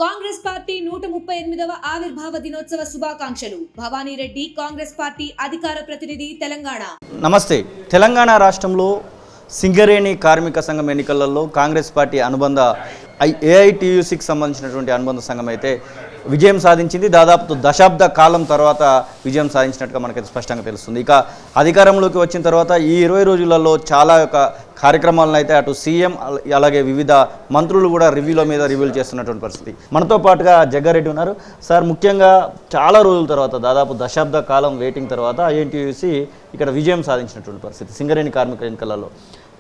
Congress party 138వ ఆవిర్భావ దినోత్సవ శుభాకాంక్షలు. భవానీ రెడ్డి, కాంగ్రెస్ పార్టీ అధికార ప్రతినిధి, తెలంగాణ. నమస్తే. తెలంగాణ రాష్ట్రంలో సింగరేణి కార్మిక సంఘం ఎన్నికలలో కాంగ్రెస్ పార్టీ అనుబంధ ఏఐటియుసికి సంబంధించినటువంటి అనుబంధ సంఘం అయితే విజయం సాధించింది. దాదాపు దశాబ్ద కాలం తర్వాత విజయం సాధించినట్టుగా మనకైతే స్పష్టంగా తెలుస్తుంది. ఇక అధికారంలోకి వచ్చిన తర్వాత ఈ 20 రోజులలో చాలా యొక్క కార్యక్రమాలను అయితే అటు సీఎం అలాగే వివిధ మంత్రులు కూడా రివ్యూలు చేస్తున్నటువంటి పరిస్థితి. మనతో పాటుగా జగ్గారెడ్డి ఉన్నారు. సార్, ముఖ్యంగా చాలా రోజుల తర్వాత దాదాపు దశాబ్ద కాలం వెయిటింగ్ తర్వాత ఐఎన్టీయూసీ ఇక్కడ విజయం సాధించినటువంటి పరిస్థితి. సింగరేణి కార్మిక ఎన్నికలలో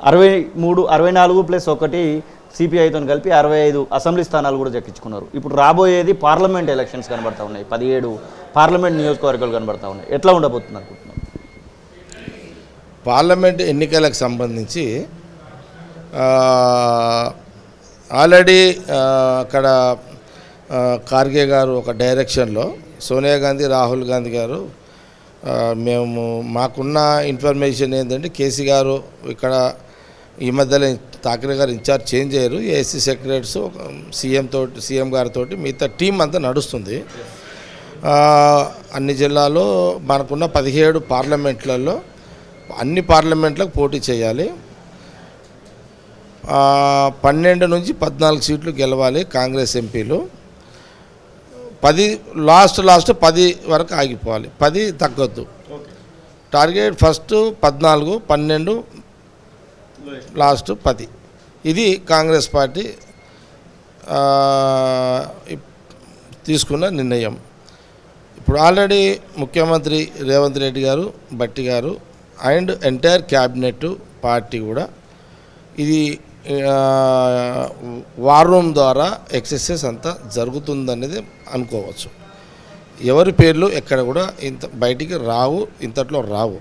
64+1 సిపిఐతో కలిపి 65 అసెంబ్లీ స్థానాలు కూడా దక్కించుకున్నారు. ఇప్పుడు రాబోయేది పార్లమెంట్ ఎలక్షన్స్ కనబడతా ఉన్నాయి. 17 పార్లమెంట్ నియోజకవర్గాలు కనబడతా ఉన్నాయి. ఎట్లా ఉండబోతుంది అనుకుంటున్నారు? పార్లమెంట్ ఎన్నికలకు సంబంధించి ఆల్రెడీ అక్కడ ఖార్గే గారు ఒక డైరెక్షన్లో సోనియా గాంధీ, రాహుల్ గాంధీ గారు మేము మాకున్న ఇన్ఫర్మేషన్ ఏంటంటే కేసీ గారు ఇక్కడ ఈ మధ్యలో ఠాక్రే గారు ఇన్ఛార్జ్ చేంజ్ అయ్యారు. ఏఎస్సీ సెక్రటరీస్ సీఎం గారితో మిగతా టీం అంతా నడుస్తుంది. అన్ని జిల్లాలో మనకున్న 17 పార్లమెంట్లలో అన్ని పార్లమెంట్లకు పోటీ చేయాలి. 12 నుంచి 14 సీట్లు గెలవాలి కాంగ్రెస్ ఎంపీలు. 10 లాస్ట్ 10 వరకు ఆగిపోవాలి. 10 తగ్గొద్దు. Target first 14, 12, last 10. ఇది కాంగ్రెస్ పార్టీ తీసుకున్న నిర్ణయం. ఇప్పుడు ఆల్రెడీ ముఖ్యమంత్రి రేవంత్ రెడ్డి గారు, బట్టి గారు అండ్ ఎంటైర్ క్యాబినెట్ పార్టీ కూడా ఇది వార్ రూమ్ ద్వారా ఎక్సర్సైజ్ అంతా జరుగుతుందనేది అనుకోవచ్చు. ఎవరి పేర్లు ఎక్కడ కూడా బయటికి రావు, ఇంతట్లో రావు.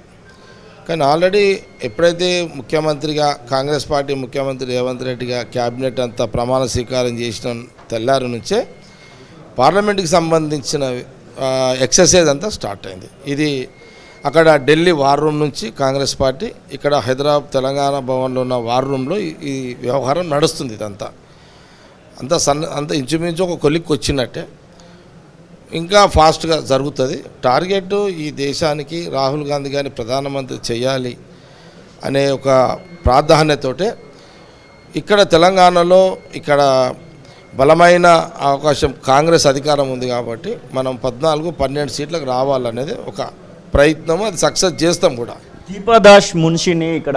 కానీ ఆల్రెడీ ఎప్పుడైతే ముఖ్యమంత్రిగా కాంగ్రెస్ పార్టీ ముఖ్యమంత్రి రేవంత్ రెడ్డిగా క్యాబినెట్ అంతా ప్రమాణ స్వీకారం చేసిన తెల్లారి నుంచే పార్లమెంట్కి సంబంధించిన ఎక్సర్సైజ్ అంతా స్టార్ట్ అయింది. ఇది అక్కడ ఢిల్లీ వార్ రూమ్ నుంచి కాంగ్రెస్ పార్టీ, ఇక్కడ హైదరాబాద్ తెలంగాణ భవన్లో ఉన్న వార్ రూమ్లో ఈ వ్యవహారం నడుస్తుంది. ఇదంతా అంత ఇంచుమించు ఒక కొలిక్కి వచ్చినట్టే ఇంకా ఫాస్ట్గా జరుగుతుంది. టార్గెట్ ఈ దేశానికి రాహుల్ గాంధీ గారిని ప్రధానమంత్రి చేయాలి అనే ఒక ప్రాధాన్యతోటే ఇక్కడ తెలంగాణలో ఇక్కడ బలమైన అవకాశం కాంగ్రెస్ అధికారం ఉంది కాబట్టి మనం 14, 12 సీట్లకు రావాలనేది ఒక ప్రయత్నం. అది సక్సెస్ చేస్తాం కూడా. దీపాదాస్ మున్షిని ఇక్కడ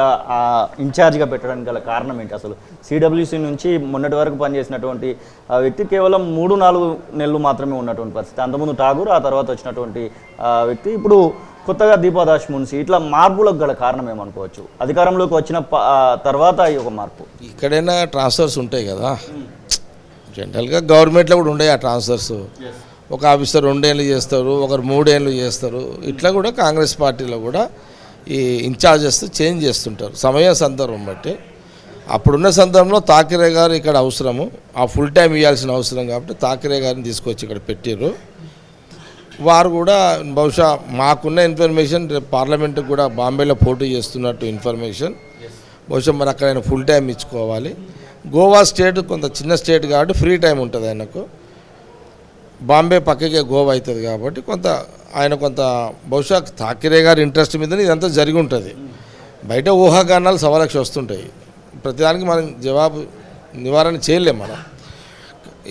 ఇన్ఛార్జ్గా పెట్టడానికి గల కారణం ఏంటి? అసలు సిడబ్ల్యూసీ నుంచి మొన్నటి వరకు పనిచేసినటువంటి వ్యక్తి కేవలం 3-4 నెలలు మాత్రమే ఉన్నటువంటి పరిస్థితి. అంతకుముందు ఠాగూర్, ఆ తర్వాత వచ్చినటువంటి వ్యక్తి ఇప్పుడు కొత్తగా దీపాదాస్ మున్షి. ఇట్లా మార్పులకు గల కారణం ఏమనుకోవచ్చు? అధికారంలోకి వచ్చిన తర్వాత ఈ ఒక మార్పు. ఇక్కడైనా ట్రాన్స్ఫర్స్ ఉంటాయి కదా, జనరల్గా గవర్నమెంట్లో కూడా ఉండే ఆ ట్రాన్స్ఫర్స్. ఒక ఆఫీసర్ 2 ఏళ్ళు చేస్తారు, ఒకరు 3 ఏళ్ళు చేస్తారు. ఇట్లా కూడా కాంగ్రెస్ పార్టీలో కూడా ఈ ఇన్ఛార్జెస్ చేంజ్ చేస్తుంటారు సమయ సందర్భం బట్టి. అప్పుడున్న సందర్భంలో ఠాక్రే గారు ఇక్కడ అవసరము, ఆ ఫుల్ టైం ఇవ్వాల్సిన అవసరం కాబట్టి ఠాక్రే గారిని తీసుకొచ్చి ఇక్కడ పెట్టారు. వారు కూడా బహుశా మాకున్న ఇన్ఫర్మేషన్ పార్లమెంట్కి కూడా బాంబేలో పోటీ చేస్తున్నట్టు ఇన్ఫర్మేషన్. బహుశా మరి అక్కడ ఆయన ఫుల్ టైం ఇచ్చుకోవాలి. గోవా స్టేట్ కొంత చిన్న స్టేట్ కాబట్టి ఫ్రీ టైం ఉంటుంది ఆయనకు. బాంబే పక్కకే గోవా అవుతుంది కాబట్టి ఆయన కొంత బహుశా ఠాక్రే గారి ఇంట్రెస్ట్ మీదనే ఇదంతా జరిగి ఉంటుంది. బయట ఊహాగానాలు సవాలక్ష వస్తుంటాయి. ప్రతిదానికి మనం జవాబు నివారణ చేయలేం మనం.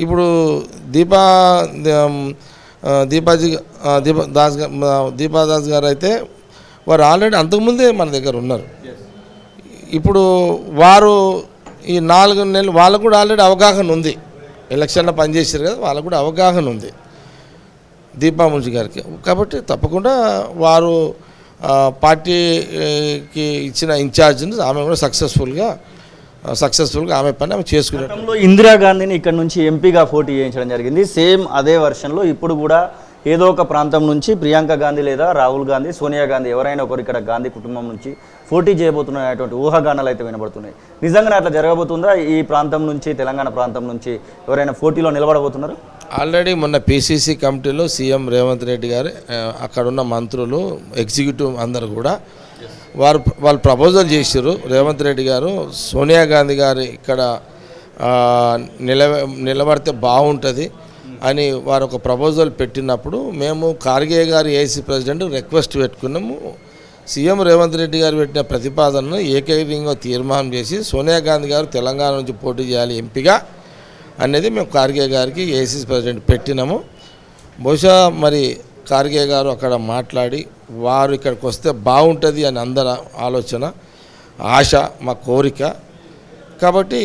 ఇప్పుడు దీపాదాస్ గారు అయితే వారు ఆల్రెడీ అంతకుముందే మన దగ్గర ఉన్నారు. ఇప్పుడు వారు ఈ 4 నెలలు వాళ్ళకు కూడా ఆల్రెడీ అవగాహన ఉంది. ఎలక్షన్లో పనిచేసారు కదా, వాళ్ళకు కూడా అవగాహన ఉంది దీపా మున్షి గారికి. కాబట్టి తప్పకుండా వారు పార్టీకి ఇచ్చిన ఇన్ఛార్జ్ని ఆమె కూడా సక్సెస్ఫుల్గా ఆమె పని ఆమె చేసుకున్నారు. ఇందిరాగాంధీని ఇక్కడ నుంచి ఎంపీగా పోటీ చేయించడం జరిగింది. సేమ్ అదే వర్షన్లో ఇప్పుడు కూడా ఏదో ఒక ప్రాంతం నుంచి ప్రియాంక గాంధీ లేదా రాహుల్ గాంధీ, సోనియా గాంధీ ఎవరైనా ఒకరు ఇక్కడ గాంధీ కుటుంబం నుంచి పోటీ చేయబోతున్నటువంటి ఊహాగానాలు అయితే వినబడుతున్నాయి. నిజంగానే అట్లా జరగబోతుందా? ఈ ప్రాంతం నుంచి, తెలంగాణ ప్రాంతం నుంచి ఎవరైనా పోటీలో నిలబడబోతున్నారు? ఆల్రెడీ మొన్న పిసిసి కమిటీలో సీఎం రేవంత్ రెడ్డి గారు, అక్కడున్న మంత్రులు, ఎగ్జిక్యూటివ్ అందరూ కూడా వాళ్ళు ప్రపోజల్ చేశారు. రేవంత్ రెడ్డి గారు సోనియా గాంధీ గారు ఇక్కడ నిలబడితే బాగుంటుంది అని వారు ఒక ప్రపోజల్ పెట్టినప్పుడు మేము ఖార్గే గారు ఏఐసీ ప్రెసిడెంట్ రిక్వెస్ట్ పెట్టుకున్నాము. సీఎం రేవంత్ రెడ్డి గారు పెట్టిన ప్రతిపాదనను ఏకైకంగా తీర్మానం చేసి సోనియా గాంధీ గారు తెలంగాణ నుంచి పోటీ చేయాలి ఎంపీగా అనేది మేము ఖార్గే గారికి ఏఐసీ ప్రెసిడెంట్ పెట్టినాము. బహుశా మరి ఖార్గే గారు అక్కడ మాట్లాడి వారు ఇక్కడికి వస్తే బాగుంటుంది అని అందరి ఆలోచన, ఆశ, మా కోరిక. కాబట్టి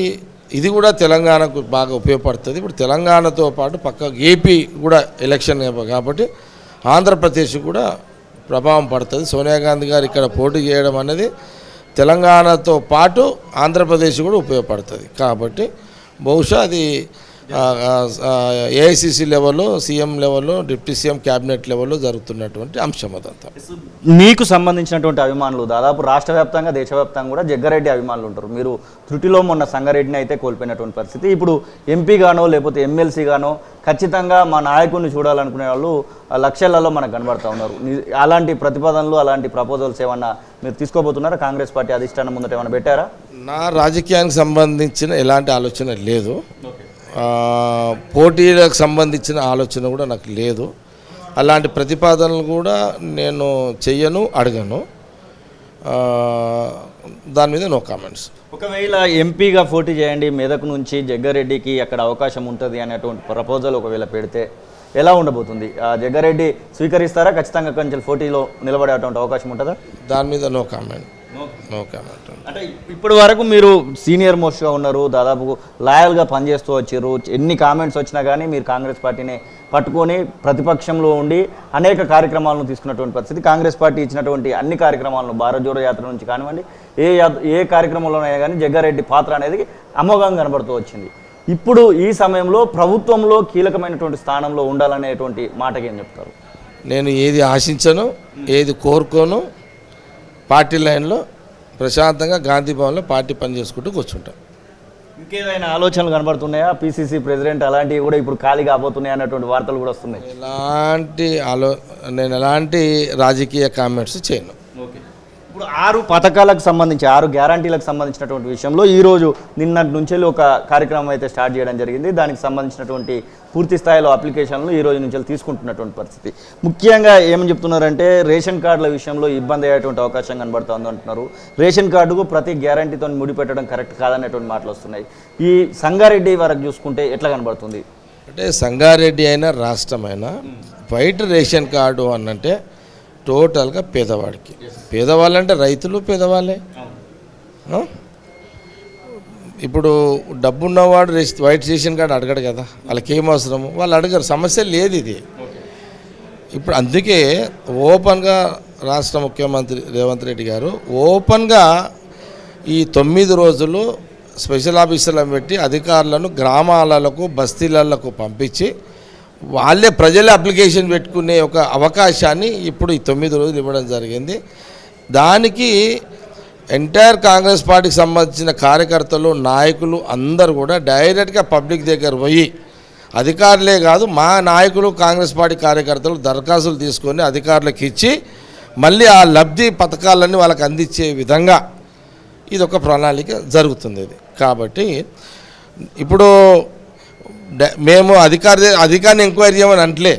ఇది కూడా తెలంగాణకు బాగా ఉపయోగపడుతుంది. ఇప్పుడు తెలంగాణతో పాటు పక్క ఏపీ కూడా ఎలక్షన్ కాబట్టి ఆంధ్రప్రదేశ్ కూడా ప్రభావం పడుతుంది. సోనియా గాంధీ గారు ఇక్కడ పోటీ చేయడం అనేది తెలంగాణతో పాటు ఆంధ్రప్రదేశ్ కూడా ఉపయోగపడుతుంది. కాబట్టి బహుశా అది ఏఐసిసి లెవెల్లో, సీఎం లెవెల్లో, డిప్యూటీ సీఎం క్యాబినెట్ లెవెల్లో జరుగుతున్నటువంటి అంశం అదంతా. మీకు సంబంధించినటువంటి అభిమానులు దాదాపు రాష్ట్ర వ్యాప్తంగా, దేశవ్యాప్తంగా కూడా జగ్గారెడ్డి అభిమానులు ఉంటారు. మీరు త్రుటిలో మొన్న సంగారెడ్డిని అయితే కోల్పోయినటువంటి పరిస్థితి. ఇప్పుడు ఎంపీగానో లేకపోతే ఎమ్మెల్సీగానో ఖచ్చితంగా మా నాయకుడిని చూడాలనుకునే వాళ్ళు లక్షలలో మనకు కనబడుతూ ఉన్నారు. అలాంటి ప్రతిపాదనలు, అలాంటి ప్రపోజల్స్ ఏమన్నా మీరు తీసుకోబోతున్నారా? కాంగ్రెస్ పార్టీ అధిష్టానం ముందట ఏమైనా పెట్టారా? నా రాజకీయానికి సంబంధించిన ఎలాంటి ఆలోచన లేదు. పోటీలకు సంబంధించిన ఆలోచన కూడా నాకు లేదు. అలాంటి ప్రతిపాదనలు కూడా నేను చెయ్యను, అడగను. దాని మీద నో కామెంట్స్. ఒకవేళ ఎంపీగా పోటీ చేయండి మెదక్ నుంచి, జగ్గారెడ్డికి అక్కడ అవకాశం ఉంటుంది అనేటువంటి ప్రపోజల్ ఒకవేళ పెడితే ఎలా ఉండబోతుంది? జగ్గారెడ్డి స్వీకరిస్తారా? ఖచ్చితంగా కొంచెం పోటీలో నిలబడేటువంటి అవకాశం ఉంటుందా? దాని మీద నో కామెంట్. అంటే ఇప్పటి వరకు మీరు సీనియర్ మోస్ట్గా ఉన్నారు, దాదాపు లాయల్గా పనిచేస్తూ వచ్చారు. ఎన్ని కామెంట్స్ వచ్చినా కానీ మీరు కాంగ్రెస్ పార్టీని పట్టుకొని ప్రతిపక్షంలో ఉండి అనేక కార్యక్రమాలను తీసుకున్నటువంటి పరిస్థితి. కాంగ్రెస్ పార్టీ ఇచ్చినటువంటి అన్ని కార్యక్రమాలను, భారత్ జోడో యాత్ర నుంచి కానివ్వండి, ఏ కార్యక్రమంలోనైనా కానీ జగ్గారెడ్డి పాత్ర అనేది అమోఘంగా కనబడుతూ వచ్చింది. ఇప్పుడు ఈ సమయంలో ప్రభుత్వంలో కీలకమైనటువంటి స్థానంలో ఉండాలనేటువంటి మాటకి ఏం చెప్తారు? నేను ఏది ఆశించను, ఏది కోరుకోను. పార్టీ లైన్లో ప్రశాంతంగా గాంధీ భవన్లో పార్టీ పని చేసుకుంటూ కూర్చుంటాం. ఇంకేదైనా ఆలోచనలు కనబడుతున్నాయా? పిసిసి ప్రెసిడెంట్ అలాంటివి కూడా ఇప్పుడు ఖాళీ కాబోతున్నాయి అన్నటువంటి వార్తలు కూడా వస్తున్నాయి. నేను ఎలాంటి రాజకీయ కామెంట్స్ చేయను. ఇప్పుడు 6 పథకాలకు సంబంధించి, 6 గ్యారంటీలకు సంబంధించినటువంటి విషయంలో ఈరోజు నిన్నటి నుంచి ఒక కార్యక్రమం అయితే స్టార్ట్ చేయడం జరిగింది. దానికి సంబంధించినటువంటి పూర్తి స్థాయిలో అప్లికేషన్లు ఈ రోజు నుంచి తీసుకుంటున్నటువంటి పరిస్థితి. ముఖ్యంగా ఏమని చెప్తున్నారంటే రేషన్ కార్డుల విషయంలో ఇబ్బంది అయ్యేటువంటి అవకాశం కనబడుతుంది అంటున్నారు. రేషన్ కార్డుకు ప్రతి గ్యారంటీతో ముడిపెట్టడం కరెక్ట్ కాదనేటువంటి మాటలు వస్తున్నాయి. ఈ సంగారెడ్డి వరకు చూసుకుంటే ఎట్లా కనబడుతుంది? అంటే సంగారెడ్డి అయినా రాష్ట్రమైనా వైట్ రేషన్ కార్డు అనంటే టోటల్గా పేదవాడికి. పేదవాళ్ళంటే రైతులు పేదవాళ్ళే. ఇప్పుడు డబ్బున్నవాడు వైట్ రేషన్ కార్డు అడగడు కదా, వాళ్ళకి ఏం అవసరము, వాళ్ళు అడగరు. సమస్య లేదు ఇది. ఇప్పుడు అందుకే ఓపెన్గా రాష్ట్ర ముఖ్యమంత్రి రేవంత్ రెడ్డి గారు ఓపెన్గా ఈ 9 రోజులు స్పెషల్ ఆఫీసర్లను పెట్టి అధికారులను గ్రామాలకు, బస్తీలకు పంపించి వాళ్ళే ప్రజలే అప్లికేషన్ పెట్టుకునే ఒక అవకాశాన్ని ఇప్పుడు ఈ 9 రోజులు ఇవ్వడం జరిగింది. దానికి ఎంటైర్ కాంగ్రెస్ పార్టీకి సంబంధించిన కార్యకర్తలు, నాయకులు అందరూ కూడా డైరెక్ట్గా పబ్లిక్ దగ్గర పోయి, అధికారులే కాదు మా నాయకులు, కాంగ్రెస్ పార్టీ కార్యకర్తలు దరఖాస్తులు తీసుకొని అధికారులకు ఇచ్చి మళ్ళీ ఆ లబ్ధి పథకాలన్నీ వాళ్ళకి అందించే విధంగా ఇది ఒక ప్రణాళిక జరుగుతుంది. ఇది కాబట్టి ఇప్పుడు మేము అధికారిని ఎంక్వైరీ చేయమని అంటలే.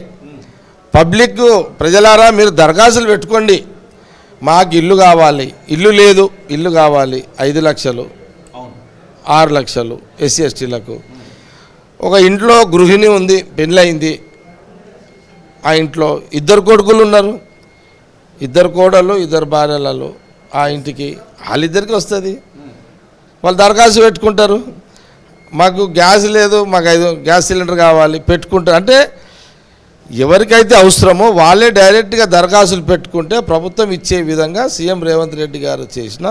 పబ్లిక్ ప్రజలారా మీరు దరఖాస్తులు పెట్టుకోండి, మాకు ఇల్లు కావాలి, ఇల్లు లేదు, ఇల్లు కావాలి, 5 లక్షలు, 6 లక్షలు ఎస్సీ ఎస్టీలకు. ఒక ఇంట్లో గృహిణి ఉంది, పెళ్ళయింది, ఆ ఇంట్లో 2 కొడుకులు ఉన్నారు, 2 కోడళ్ళు, 2 భార్యలు, ఆ ఇంటికి వాళ్ళిద్దరికి వస్తుంది. వాళ్ళు దరఖాస్తు పెట్టుకుంటారు, మాకు గ్యాస్ లేదు, మాకు 5 గ్యాస్ సిలిండర్ కావాలి, పెట్టుకుంటారు. అంటే ఎవరికైతే అవసరమో వాళ్ళే డైరెక్ట్గా దరఖాస్తులు పెట్టుకుంటే ప్రభుత్వం ఇచ్చే విధంగా సీఎం రేవంత్ రెడ్డి గారు చేసిన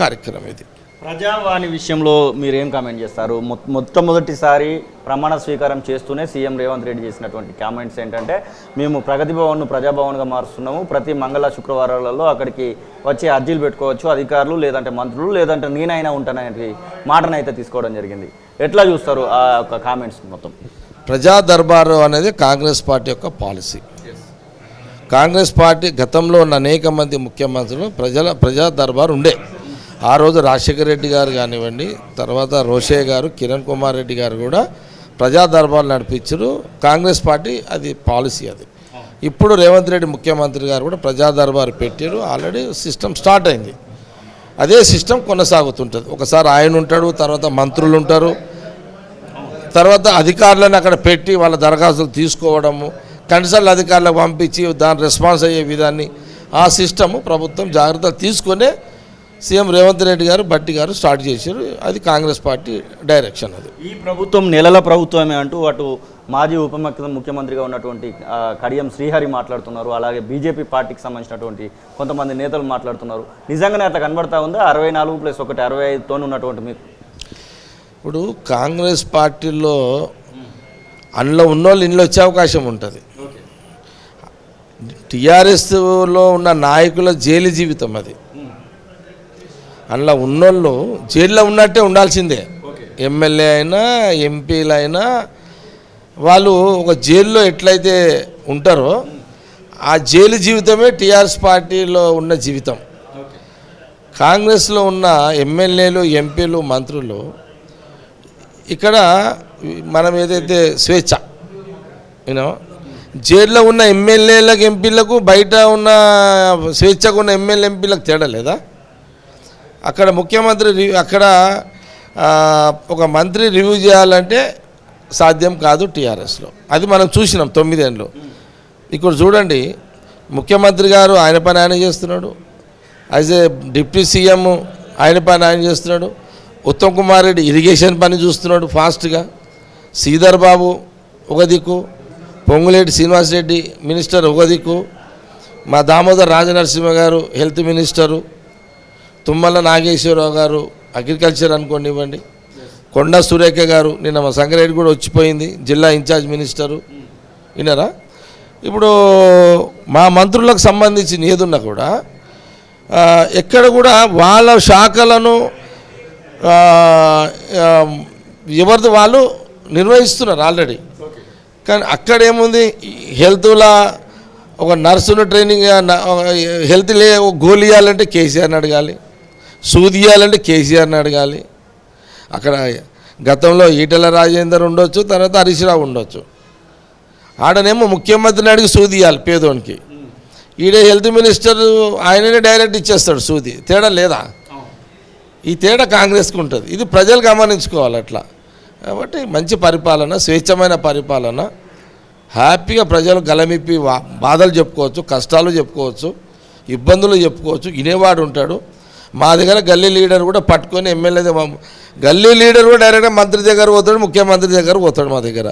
కార్యక్రమం ఇది. ప్రజావాణి విషయంలో మీరేం కామెంట్ చేస్తారు? మొట్టమొదటిసారి ప్రమాణ స్వీకారం చేస్తూనే సీఎం రేవంత్ రెడ్డి చేసినటువంటి కామెంట్స్ ఏంటంటే, మేము ప్రగతి భవన్ను ప్రజాభవన్గా మారుస్తున్నాము, ప్రతి మంగళ శుక్రవారాలలో అక్కడికి వచ్చి అర్జీలు పెట్టుకోవచ్చు అధికారులు, లేదంటే మంత్రులు, లేదంటే నేనైనా ఉంటాననే మాటనైతే తీసుకోవడం జరిగింది. ఎట్లా చూస్తారు ఆ యొక్క కామెంట్స్? మొత్తం ప్రజా దర్బారు అనేది కాంగ్రెస్ పార్టీ యొక్క పాలసీ. కాంగ్రెస్ పార్టీ గతంలో ఉన్న అనేక మంది ముఖ్యమంత్రులు ప్రజా దర్బారు ఉండే. ఆ రోజు రాజశేఖర రెడ్డి గారు కానివ్వండి, తర్వాత రోషయ్య గారు, కిరణ్ కుమార్ రెడ్డి గారు కూడా ప్రజా దర్బార్లు నడిపించారు. కాంగ్రెస్ పార్టీ అది పాలసీ అది. ఇప్పుడు రేవంత్ రెడ్డి ముఖ్యమంత్రి గారు కూడా ప్రజా దర్బారు పెట్టారు. ఆల్రెడీ సిస్టమ్ స్టార్ట్ అయింది. అదే సిస్టమ్ కొనసాగుతుంటుంది. ఒకసారి ఆయన ఉంటాడు, తర్వాత మంత్రులు ఉంటారు, తర్వాత అధికారులను అక్కడ పెట్టి వాళ్ళ దరఖాస్తులు తీసుకోవడము, కన్సల్ట్ అధికారులకు పంపించి దాని రెస్పాన్స్ అయ్యే విధాన్ని ఆ సిస్టము ప్రభుత్వం జాగ్రత్తలు తీసుకునే సీఎం రేవంత్ రెడ్డి గారు, భట్టి గారు స్టార్ట్ చేశారు. అది కాంగ్రెస్ పార్టీ డైరెక్షన్. అది ఈ ప్రభుత్వం నెలల ప్రభుత్వమే అంటూ అటు మాజీ ముఖ్యమంత్రిగా ఉన్నటువంటి కడియం శ్రీహరి మాట్లాడుతున్నారు. అలాగే బీజేపీ పార్టీకి సంబంధించినటువంటి కొంతమంది నేతలు మాట్లాడుతున్నారు. నిజంగానే అట్లా కనబడతా ఉందా? 64+1 65తో ఉన్నటువంటి మీకు ఇప్పుడు కాంగ్రెస్ పార్టీలో అందులో ఉన్నోళ్ళు ఇంట్లో వచ్చే అవకాశం ఉంటుంది. టీఆర్ఎస్లో ఉన్న నాయకుల జైలు జీవితం అది. అందులో ఉన్నోళ్ళు జైల్లో ఉన్నట్టే ఉండాల్సిందే. ఎమ్మెల్యే అయినా ఎంపీలు అయినా వాళ్ళు ఒక జైల్లో ఎట్లయితే ఉంటారో ఆ జైలు జీవితమే టీఆర్ఎస్ పార్టీలో ఉన్న జీవితం. కాంగ్రెస్లో ఉన్న ఎమ్మెల్యేలు, ఎంపీలు, మంత్రులు ఇక్కడ మనం ఏదైతే స్వేచ్ఛ యూనో జైల్లో ఉన్న ఎమ్మెల్యేలకు, ఎంపీలకు బయట ఉన్న స్వేచ్ఛగా ఉన్న ఎమ్మెల్యే, ఎంపీలకు తేడా లేదా? అక్కడ ముఖ్యమంత్రి అక్కడ ఒక మంత్రి రివ్యూ చేయాలంటే సాధ్యం కాదు టీఆర్ఎస్లో. అది మనం చూసినాం 9 ఏళ్ళు. ఇక్కడ చూడండి, ముఖ్యమంత్రి గారు ఆయన పని ఆయన చేస్తున్నాడు, యాజ్ ఏ డిప్యూటీ సీఎం ఆయన పని ఆయన చేస్తున్నాడు, ఉత్తమ్ కుమార్ రెడ్డి ఇరిగేషన్ పని చూస్తున్నాడు ఫాస్ట్గా, శ్రీధర్ బాబు ఒక దిక్కు, పొంగులేటి శ్రీనివాసరెడ్డి మినిస్టర్ ఒక దిక్కు, మా దామోదర్ రాజనరసింహ గారు హెల్త్ మినిస్టరు, తుమ్మల నాగేశ్వరరావు గారు అగ్రికల్చర్ అనుకోనివ్వండి, కొండా సురేఖ గారు నిన్న మా సంగారెడ్డి కూడా వచ్చిపోయింది జిల్లా ఇన్ఛార్జ్ మినిస్టరు. విన్నారా? ఇప్పుడు మా మంత్రులకు సంబంధించిన ఏదున్నా కూడా ఎక్కడ కూడా వాళ్ళ శాఖలను ఎవరిది వాళ్ళు నిర్వహిస్తున్నారు ఆల్రెడీ. కానీ అక్కడేముంది, హెల్త్లా ఒక నర్సును ట్రైనింగ్, హెల్త్ గోళీ ఇవ్వాలంటే కేసీఆర్ని అడగాలి, సూది ఇవ్వాలంటే కేసీఆర్ని అడగాలి. అక్కడ గతంలో ఈటెల రాజేందర్ ఉండొచ్చు, తర్వాత హరీష్ రావు ఉండొచ్చు. ఆడనేమో ముఖ్యమంత్రిని అడిగి సూది ఇవ్వాలి పేదోనికి, ఈడే హెల్త్ మినిస్టర్ ఆయననే డైరెక్ట్ ఇచ్చేస్తాడు సూది. తేడా లేదా? ఈ తేడా కాంగ్రెస్కి ఉంటుంది. ఇది ప్రజలు గమనించుకోవాలి అట్లా. కాబట్టి మంచి పరిపాలన, స్వేచ్ఛమైన పరిపాలన, హ్యాపీగా ప్రజలు గలమిప్పి బాధలు చెప్పుకోవచ్చు, కష్టాలు చెప్పుకోవచ్చు, ఇబ్బందులు చెప్పుకోవచ్చు, వినేవాడు ఉంటాడు. మా దగ్గర గల్లీ లీడర్ కూడా పట్టుకొని ఎమ్మెల్యే గల్లీ లీడర్ కూడా డైరెక్ట్గా మంత్రి దగ్గర పోతాడు, ముఖ్యమంత్రి దగ్గర పోతాడు. మా దగ్గర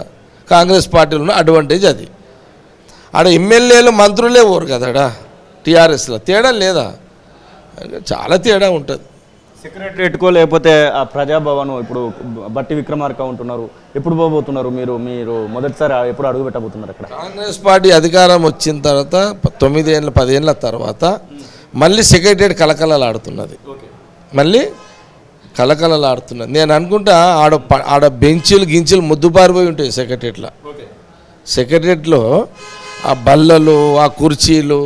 కాంగ్రెస్ పార్టీలో ఉన్న అడ్వాంటేజ్ అది. ఆడ ఎమ్మెల్యేలు మంత్రులే పోరు కదాడా టీఆర్ఎస్లో. తేడా లేదా? చాలా తేడా ఉంటుంది. సెక్రటరియట్కో లేకపోతే ఆ ప్రజాభవన్, ఇప్పుడు బట్టి విక్రమార్క ఉంటున్నారు, ఎప్పుడు పోబోతున్నారు మీరు మొదటిసారి ఎప్పుడు అడుగు పెట్టబోతున్నారు అక్కడ? కాంగ్రెస్ పార్టీ అధికారం వచ్చిన తర్వాత 9 ఏళ్ళ 10 ఏళ్ళ తర్వాత మళ్ళీ సెక్రటరియట్ కలకలలాడుతున్నది. మళ్ళీ కలకలలాడుతున్నది. నేను అనుకుంటా ఆడ బెంచీలు గించులు ముద్దుబారిపోయి ఉంటాయి సెక్రటరియట్లో. సెక్రటరియట్లో ఆ బల్లలు, ఆ కుర్చీలు,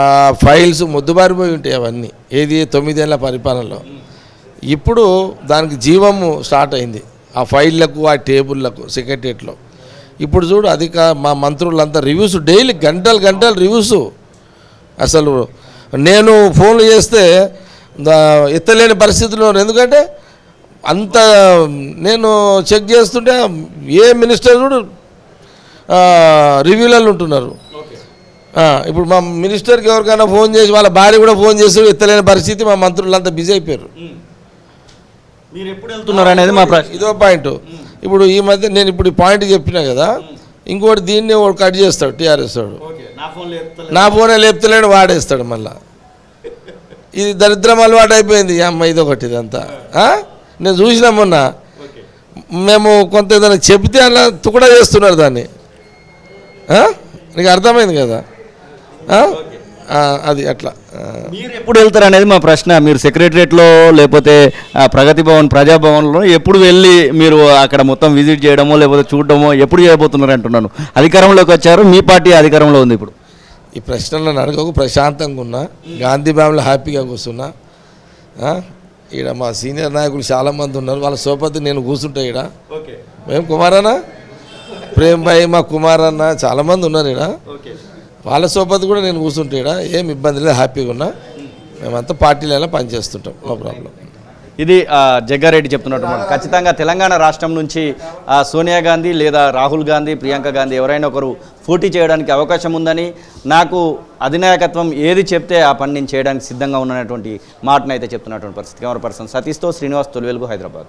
ఆ ఫైల్స్ ముద్దుబారిపోయి ఉంటాయి అవన్నీ. ఏది 9 ఏళ్ళ పరిపాలనలో. ఇప్పుడు దానికి జీవము స్టార్ట్ అయింది ఆ ఫైళ్ళకు, ఆ టేబుల్లకు సెక్రటరియట్లో. ఇప్పుడు చూడు మా మంత్రులంతా రివ్యూస్ డైలీ గంటలు రివ్యూస్. అసలు నేను ఫోన్లు చేస్తే ఎత్తలేని పరిస్థితుల్లో, ఎందుకంటే అంత నేను చెక్ చేస్తుంటే ఏ మినిస్టర్ కూడా రివ్యూలలో ఉంటున్నారు. ఇప్పుడు మా మినిస్టర్కి ఎవరికైనా ఫోన్ చేసి వాళ్ళ భార్య కూడా ఫోన్ చేసి ఎత్తలేని పరిస్థితి. మా మంత్రులంతా బిజీ అయిపోయారు. మీరు ఎప్పుడు వెళ్తున్నారు అనేది మా ప్రశ్న. ఇదో పాయింట్. ఇప్పుడు ఈ మధ్య నేను ఇప్పుడు ఈ పాయింట్ చెప్పినా కదా, ఇంకోటి దీన్ని ఒకటి కట్ చేస్తాడు టీఆర్ఎస్ వాడు. నా ఫోనే లేపుతలేడు, వాడేస్తాడు మళ్ళా. ఇది దరిద్రం అలవాటు అయిపోయింది. అమ్మ ఇదొకటి ఇదంతా. నేను చూసినా మొన్న, మేము కొంత ఏదైనా చెబితే అలా తుకడా చేస్తున్నారు దాన్ని. నీకు అర్థమైంది కదా? అది అట్లా. మీరు ఎప్పుడు వెళ్తారు అనేది మా ప్రశ్న. మీరు సెక్రటరియట్లో లేకపోతే ప్రగతి భవన్, ప్రజాభవన్లో ఎప్పుడు వెళ్ళి మీరు అక్కడ మొత్తం విజిట్ చేయడమో లేకపోతే చూడడమో ఎప్పుడు చేయబోతున్నారు అంటున్నాను. అధికారంలోకి వచ్చారు, మీ పార్టీ అధికారంలో ఉంది. ఇప్పుడు ఈ ప్రశ్నలను అడగకు, ప్రశాంతంగా ఉన్నా, గాంధీ భవన్లో హ్యాపీగా కూర్చున్నా, ఈడ మా సీనియర్ నాయకులు చాలామంది ఉన్నారు, వాళ్ళ సోపతి నేను కూర్చుంటా ఈడ. ఓకే మేము కుమారన్న ప్రేమ్ భాయ్ మా కుమారన్న చాలామంది ఉన్నారు ఈడ, ఓకే వాళ్ళ సోపతి కూడా నేను కూర్చుంటా ఈడ. ఏం ఇబ్బంది లేదు, హ్యాపీగా ఉన్నా. మేమంతా పార్టీలలో పనిచేస్తుంటాం, నో ప్రాబ్లం. ఇది జగ్గారెడ్డి చెప్తున్నట్టు ఖచ్చితంగా తెలంగాణ రాష్ట్రం నుంచి సోనియా గాంధీ లేదా రాహుల్ గాంధీ, ప్రియాంక గాంధీ ఎవరైనా ఒకరు పోటీ చేయడానికి అవకాశం ఉందని, నాకు అధినాయకత్వం ఏది చెప్తే ఆ పని నేను చేయడానికి సిద్ధంగా ఉన్నటువంటి మాటనైతే చెప్తున్నటువంటి పరిస్థితి. కెమెరా పర్సన్ సతీష్తో శ్రీనివాస్, తొలి వెలుగు, హైదరాబాద్.